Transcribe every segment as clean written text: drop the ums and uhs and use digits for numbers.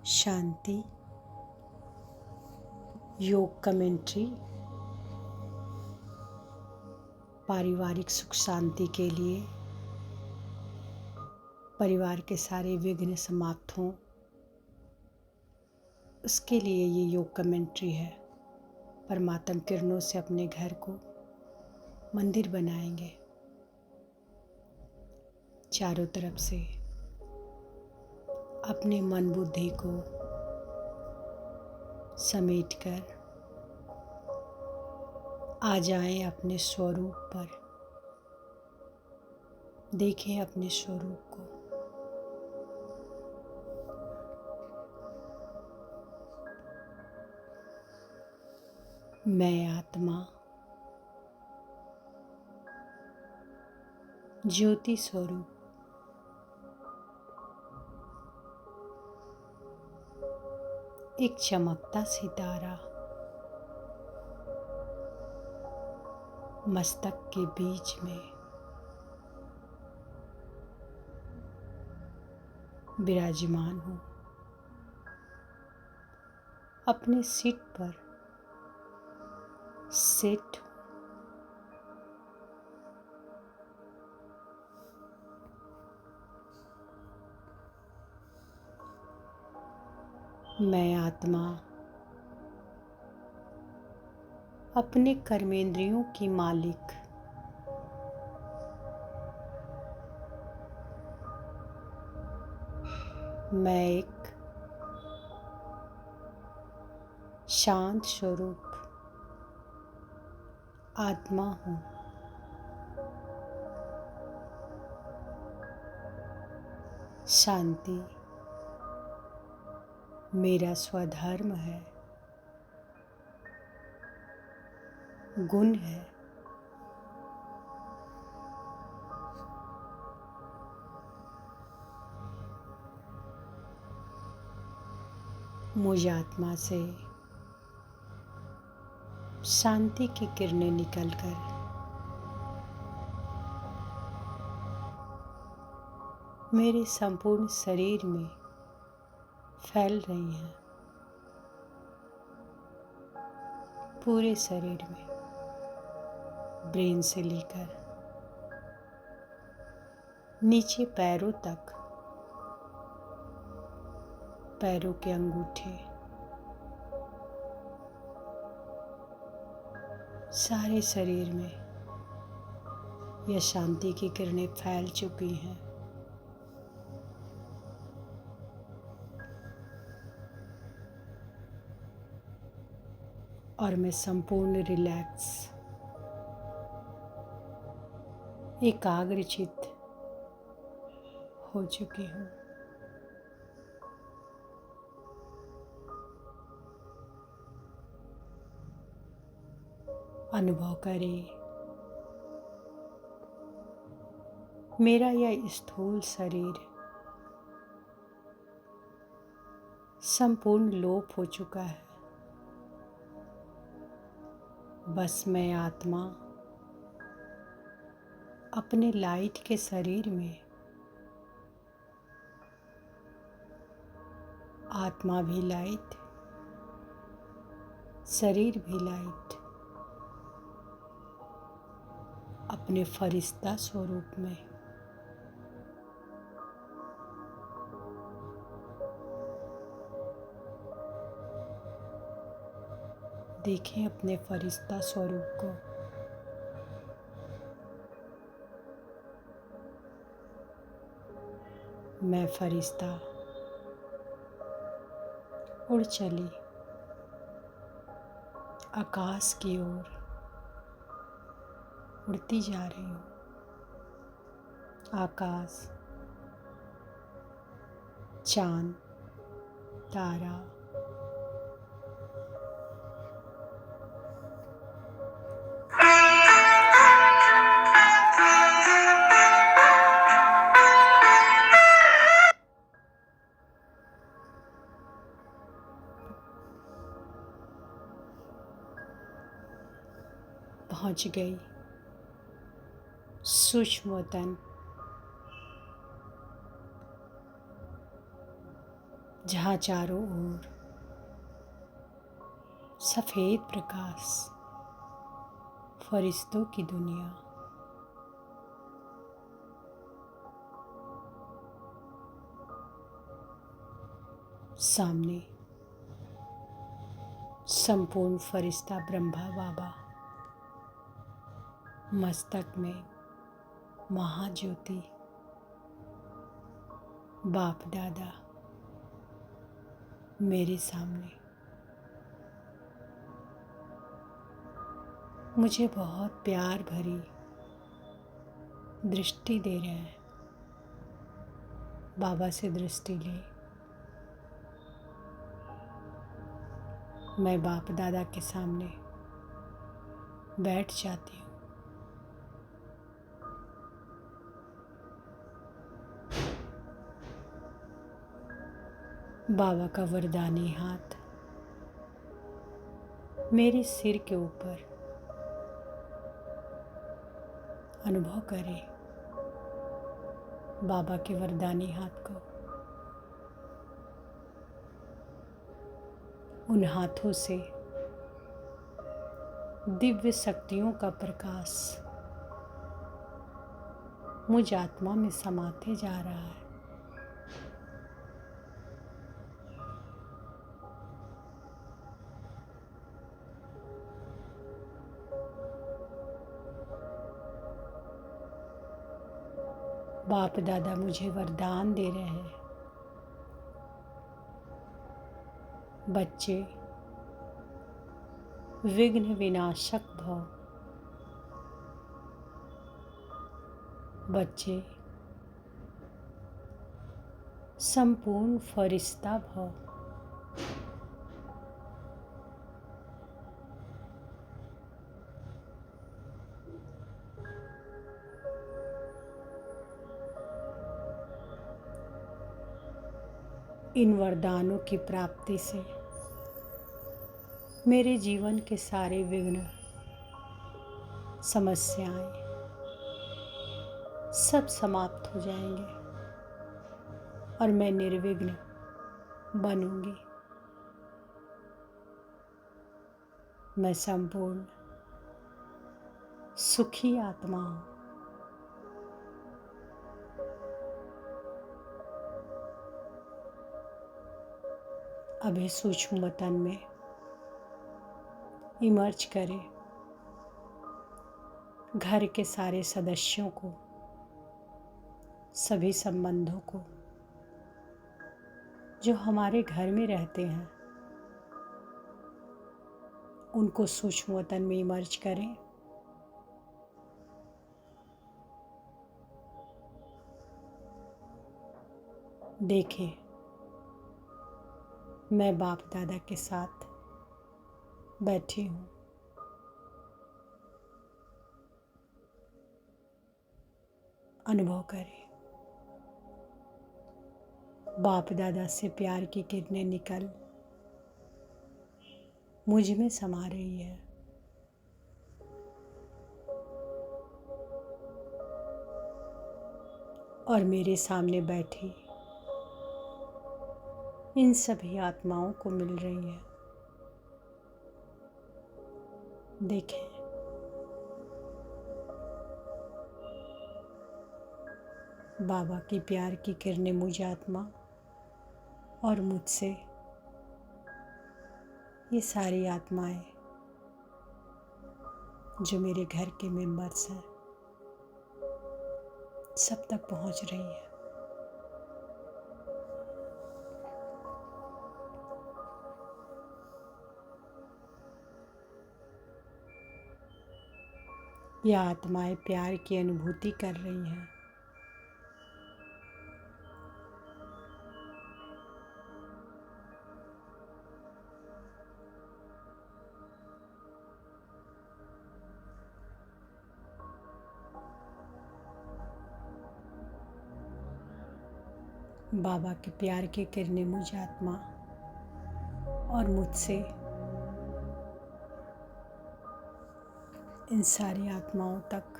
शांति योग कमेंट्री। पारिवारिक सुख शांति के लिए परिवार के सारे विघ्न समाप्त हों, उसके लिए ये योग कमेंट्री है। परमात्म किरणों से अपने घर को मंदिर बनाएंगे। चारों तरफ से अपने मन बुद्धि को समेटकर आ जाएं अपने स्वरूप पर। देखें अपने स्वरूप को। मैं आत्मा ज्योति स्वरूप एक चमकता सितारा मस्तक के बीच में विराजमान हूँ। अपने सीट पर सेट हूँ। मैं आत्मा अपने कर्मेंद्रियों की मालिक मैं एक शांत स्वरूप आत्मा हूँ। शांति मेरा स्वधर्म है, गुण है। मुझ आत्मा से शांति की किरणें निकलकर मेरे संपूर्ण शरीर में फैल रही हैं। पूरे शरीर में, ब्रेन से लेकर नीचे पैरों तक, पैरों के अंगूठे, सारे शरीर में यह शांति की किरणें फैल चुकी हैं। और मैं संपूर्ण रिलैक्स, एकाग्रचित्त हो चुकी हूँ। अनुभव करें मेरा यह स्थूल शरीर संपूर्ण लोप हो चुका है। बस मैं आत्मा अपने लाइट के शरीर में, आत्मा भी लाइट, शरीर भी लाइट, अपने फरिश्ता स्वरूप में देखें अपने फरिश्ता स्वरूप को। मैं फरिश्ता उड़ चली आकाश की ओर, उड़ती जा रही हूँ। आकाश, चांद, तारा, पहुँच गई सूक्ष्म तन जहाँ चारों ओर सफ़ेद प्रकाश, फरिश्तों की दुनिया। सामने संपूर्ण फरिश्ता ब्रह्मा बाबा, मस्तक में महाज्योति, बाप दादा मेरे सामने। मुझे बहुत प्यार भरी दृष्टि दे रहे हैं। बाबा से दृष्टि ले। मैं बाप दादा के सामने बैठ जाती हूँ। बाबा का वरदानी हाथ मेरे सिर के ऊपर अनुभव करें। बाबा के वरदानी हाथ को, उन हाथों से दिव्य शक्तियों का प्रकाश मुझ आत्मा में समाते जा रहा है। बाप दादा मुझे वरदान दे रहे हैं। बच्चे विघ्न विनाशक भव। बच्चे संपूर्ण फरिश्ता भव। इन वरदानों की प्राप्ति से मेरे जीवन के सारे विघ्न, समस्याएं सब समाप्त हो जाएंगे और मैं निर्विघ्न बनूंगी। मैं संपूर्ण सुखी आत्मा हूँ। अभी सूक्ष्म वतन में इमर्ज करें। घर के सारे सदस्यों को, सभी संबंधों को जो हमारे घर में रहते हैं, उनको सूक्ष्म वतन में इमर्ज करें। देखें, मैं बाप दादा के साथ बैठी हूँ। अनुभव करें, बाप दादा से प्यार की किरणें निकल मुझ में समा रही है। और मेरे सामने बैठी इन सभी आत्माओं को मिल रही है। देखें, बाबा की प्यार की किरणें मुझ आत्मा और मुझसे, ये सारी आत्माएं जो मेरे घर के मेंबर्स हैं, सब तक पहुंच रही है। ये आत्माएं प्यार की अनुभूति कर रही हैं। बाबा के प्यार की किरणें मुझ आत्मा और मुझसे, इन सारी आत्माओं तक,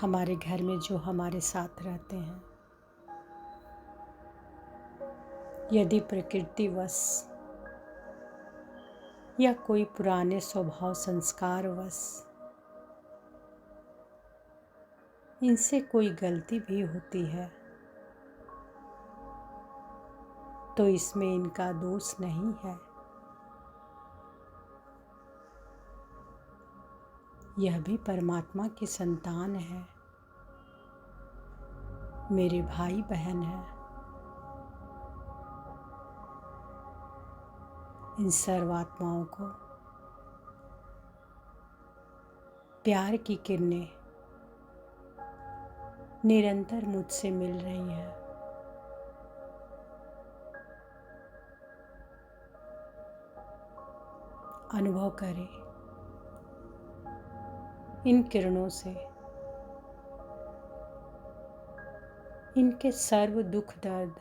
हमारे घर में जो हमारे साथ रहते हैं, यदि प्रकृतिवश या कोई पुराने स्वभाव संस्कारवश इनसे कोई गलती भी होती है तो इसमें इनका दोष नहीं है। यह भी परमात्मा की संतान है, मेरे भाई बहन है। इन सर्वात्माओं को प्यार की किरणें निरंतर मुझसे मिल रही हैं। अनुभव करें इन किरणों से इनके सर्व दुख दर्द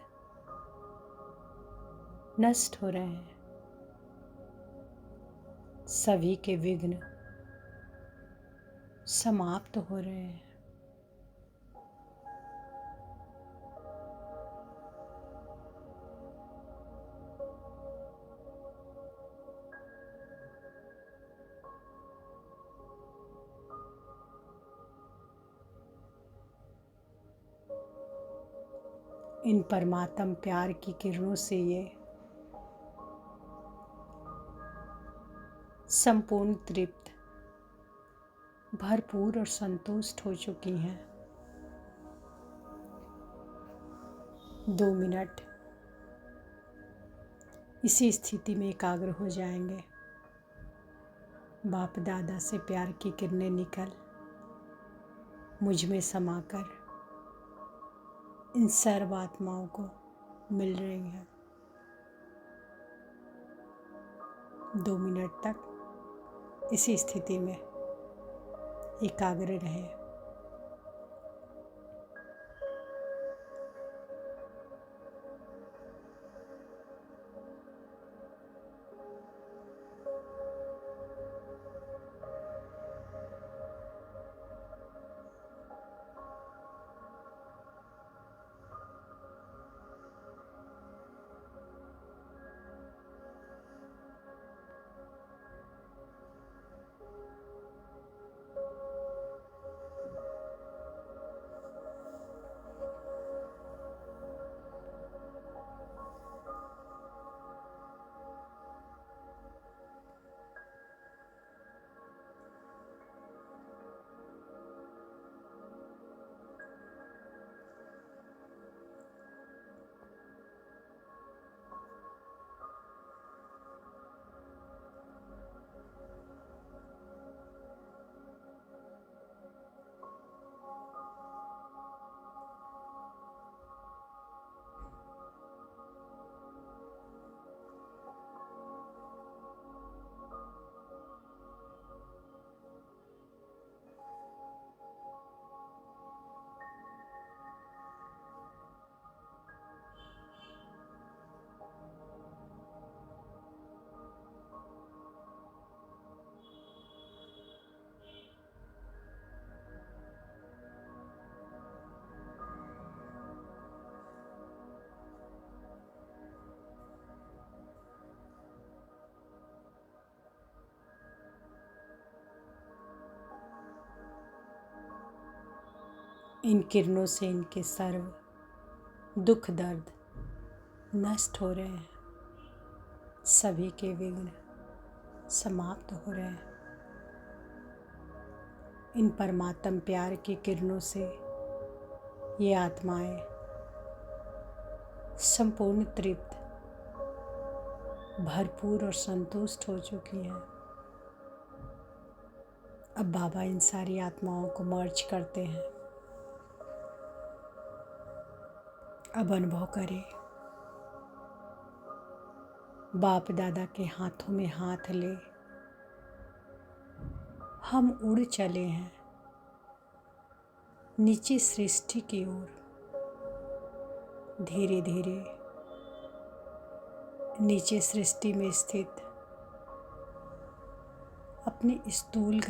नष्ट हो रहे हैं। सभी के विघ्न समाप्त हो रहे हैं। इन परमात्म प्यार की किरणों से ये संपूर्ण तृप्त, भरपूर और संतुष्ट हो चुकी हैं। 2 मिनट इसी स्थिति में एकाग्र हो जाएंगे। बाप दादा से प्यार की किरणें निकल मुझ में समाकर इन सर्व आत्माओं को मिल रही हैं। 2 मिनट तक इसी स्थिति में एकाग्र रहे। इन किरणों से इनके सर्व दुख दर्द नष्ट हो रहे हैं। सभी के विघ्न समाप्त हो रहे हैं। इन परमात्म प्यार की किरणों से ये आत्माएं संपूर्ण तृप्त, भरपूर और संतुष्ट हो चुकी हैं। अब बाबा इन सारी आत्माओं को मर्ज करते हैं। अब अनुभव करें बाप दादा के हाथों में हाथ ले हम उड़ चले हैं नीचे सृष्टि की ओर। धीरे धीरे नीचे सृष्टि में स्थित अपने स्थूल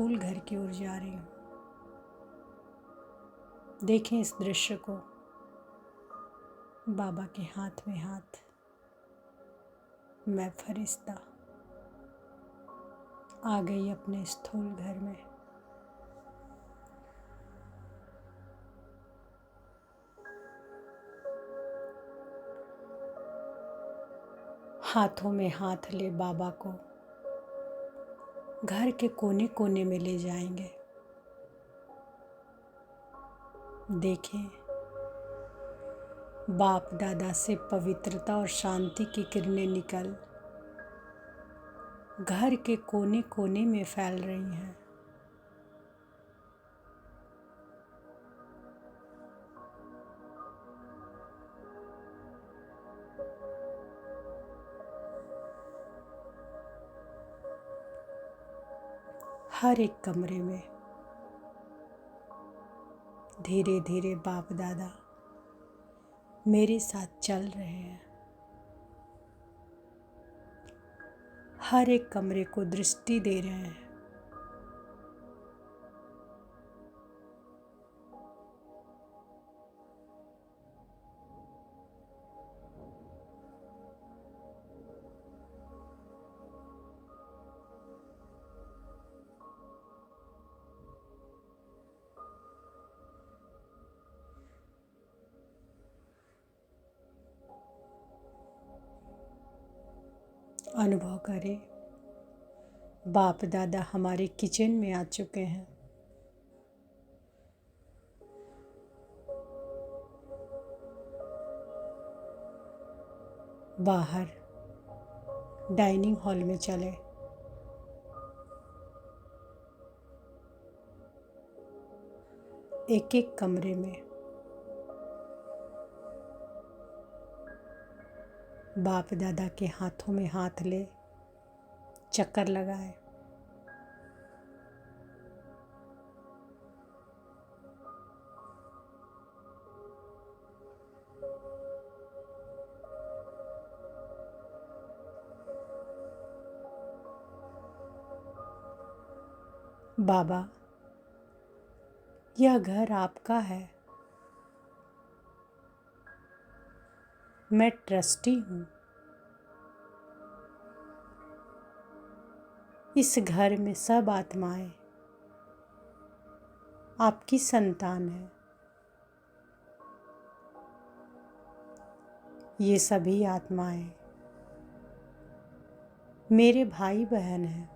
घर की ओर जा रही हूँ। देखें इस दृश्य को। बाबा के हाथ में हाथ, मैं फरिश्ता आ गई अपने स्थूल घर में। हाथों में हाथ ले बाबा को घर के कोने कोने में ले जाएंगे। देखें, बाप दादा से पवित्रता और शांति की किरणें निकल घर के कोने कोने में फैल रही हैं। हर एक कमरे में धीरे धीरे बाप दादा मेरे साथ चल रहे हैं। हर एक कमरे को दृष्टि दे रहे हैं। अनुभव करें, बाप दादा हमारे किचन में आ चुके हैं। बाहर डाइनिंग हॉल में चले। एक एक कमरे में बाप दादा के हाथों में हाथ ले चक्कर लगाए। बाबा, यह घर आपका है। मैं ट्रस्टी हूँ। इस घर में सब आत्माएं आपकी संतान है। ये सभी आत्माएं मेरे भाई बहन हैं।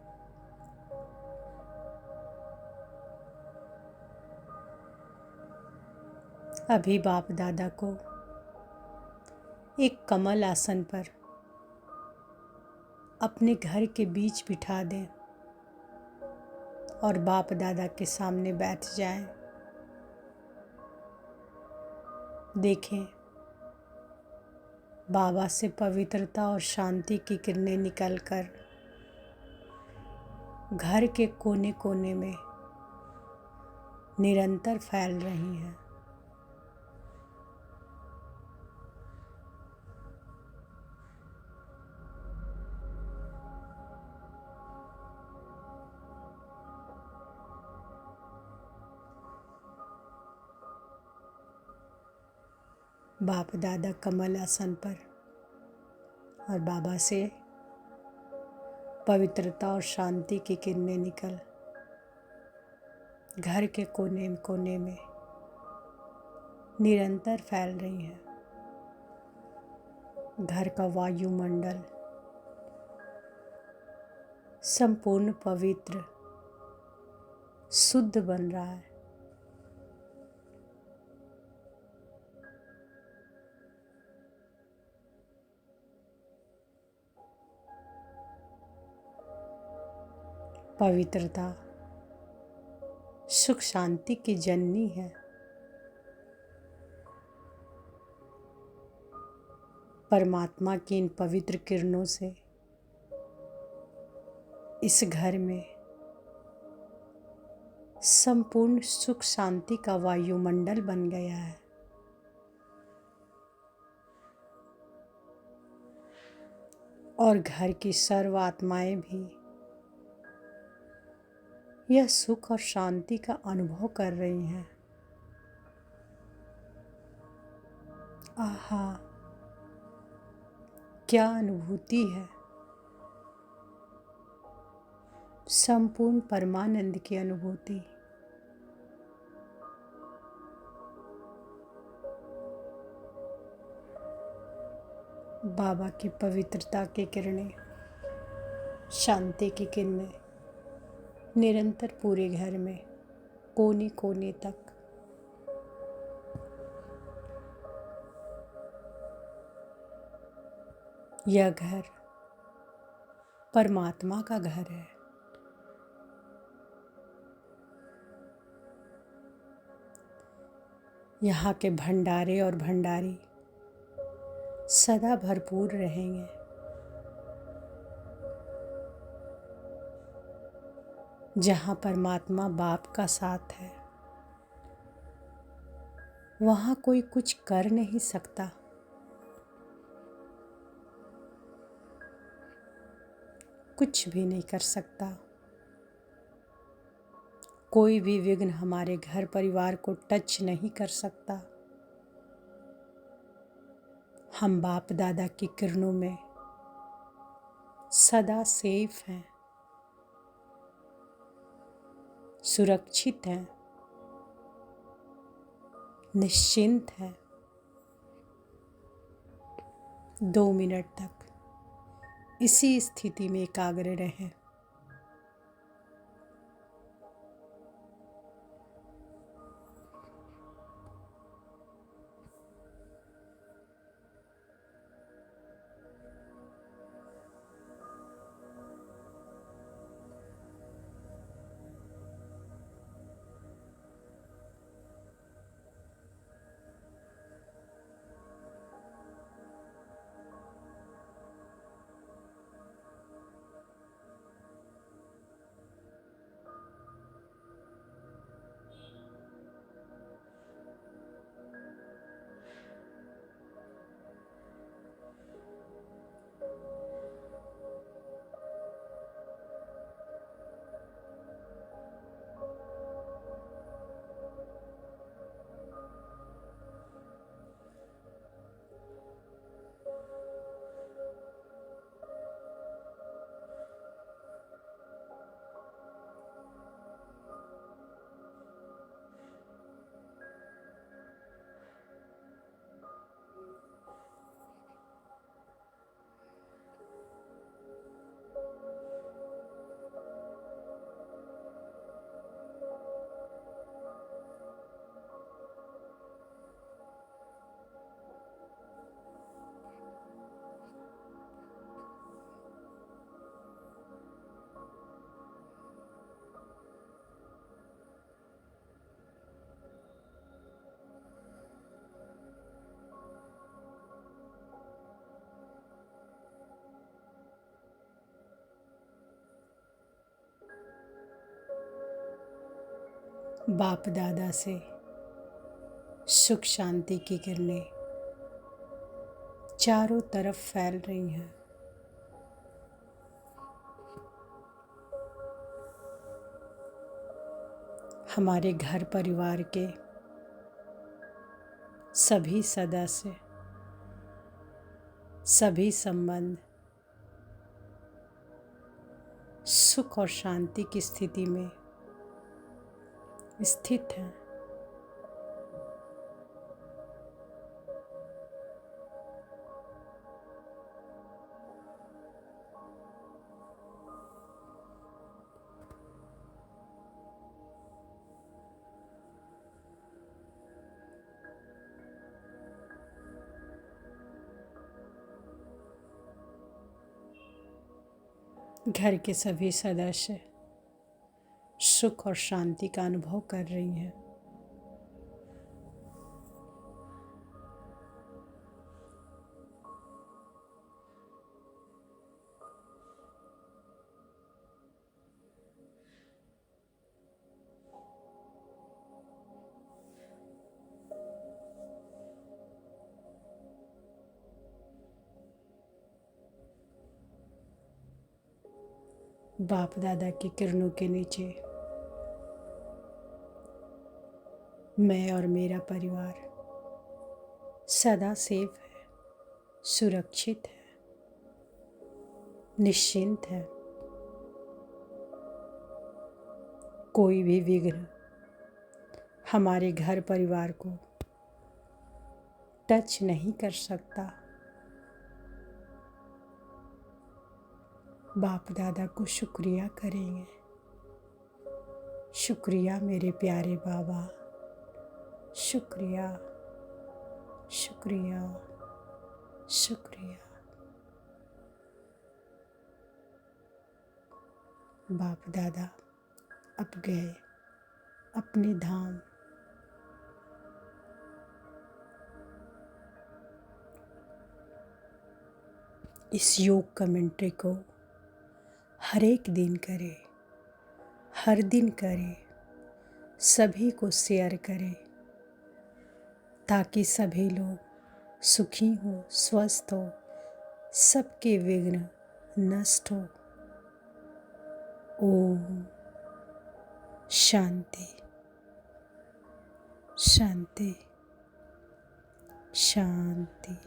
अभी बाप दादा को एक कमल आसन पर अपने घर के बीच बिठा दें और बाप दादा के सामने बैठ जाएं। देखें, बाबा से पवित्रता और शांति की किरणें निकलकर घर के कोने कोने में निरंतर फैल रही हैं। बाप दादा कमल आसन पर और बाबा से पवित्रता और शांति की किरणें निकल घर के कोने कोने में निरंतर फैल रही हैं। घर का वायुमंडल संपूर्ण पवित्र शुद्ध बन रहा है। पवित्रता सुख शांति की जननी है। परमात्मा की इन पवित्र किरणों से इस घर में संपूर्ण सुख शांति का वायुमंडल बन गया है। और घर की सर्व आत्माएं भी यह सुख और शांति का अनुभव कर रही हैं। आहा, क्या अनुभूति है। संपूर्ण परमानंद की अनुभूति। बाबा की पवित्रता की किरणें, शांति की किरणें निरंतर पूरे घर में कोने कोने तक। यह घर परमात्मा का घर है। यहाँ के भंडारे और भंडारी सदा भरपूर रहेंगे। जहाँ परमात्मा बाप का साथ है, वहाँ कोई कुछ कर नहीं सकता। कुछ भी नहीं कर सकता। कोई भी विघ्न हमारे घर परिवार को टच नहीं कर सकता। हम बाप दादा की किरणों में सदा सेफ हैं, सुरक्षित हैं, निश्चिंत हैं। 2 मिनट तक इसी स्थिति में एकाग्र रहें। बाप दादा से सुख शांति की किरणें चारों तरफ फैल रही हैं। हमारे घर परिवार के सभी सदस्य, सभी संबंध सुख और शांति की स्थिति में स्थित हैं। घर के सभी सदस्य सुख और शांति का अनुभव कर रही हैं। बाप दादा की किरणों के नीचे मैं और मेरा परिवार सदा सेफ है, सुरक्षित है, निश्चिंत है। कोई भी विघ्न हमारे घर परिवार को टच नहीं कर सकता। बाप दादा को शुक्रिया करेंगे। शुक्रिया मेरे प्यारे बाबा, शुक्रिया, शुक्रिया, शुक्रिया। बाप दादा अब गए अपने धाम। इस योग कमेंट्री को हर एक दिन करें, हर दिन करें, सभी को शेयर करें, ताकि सभी लोग सुखी हो, स्वस्थ हो, सबके विघ्न नष्ट हो। ओम शांति, शांति, शांति।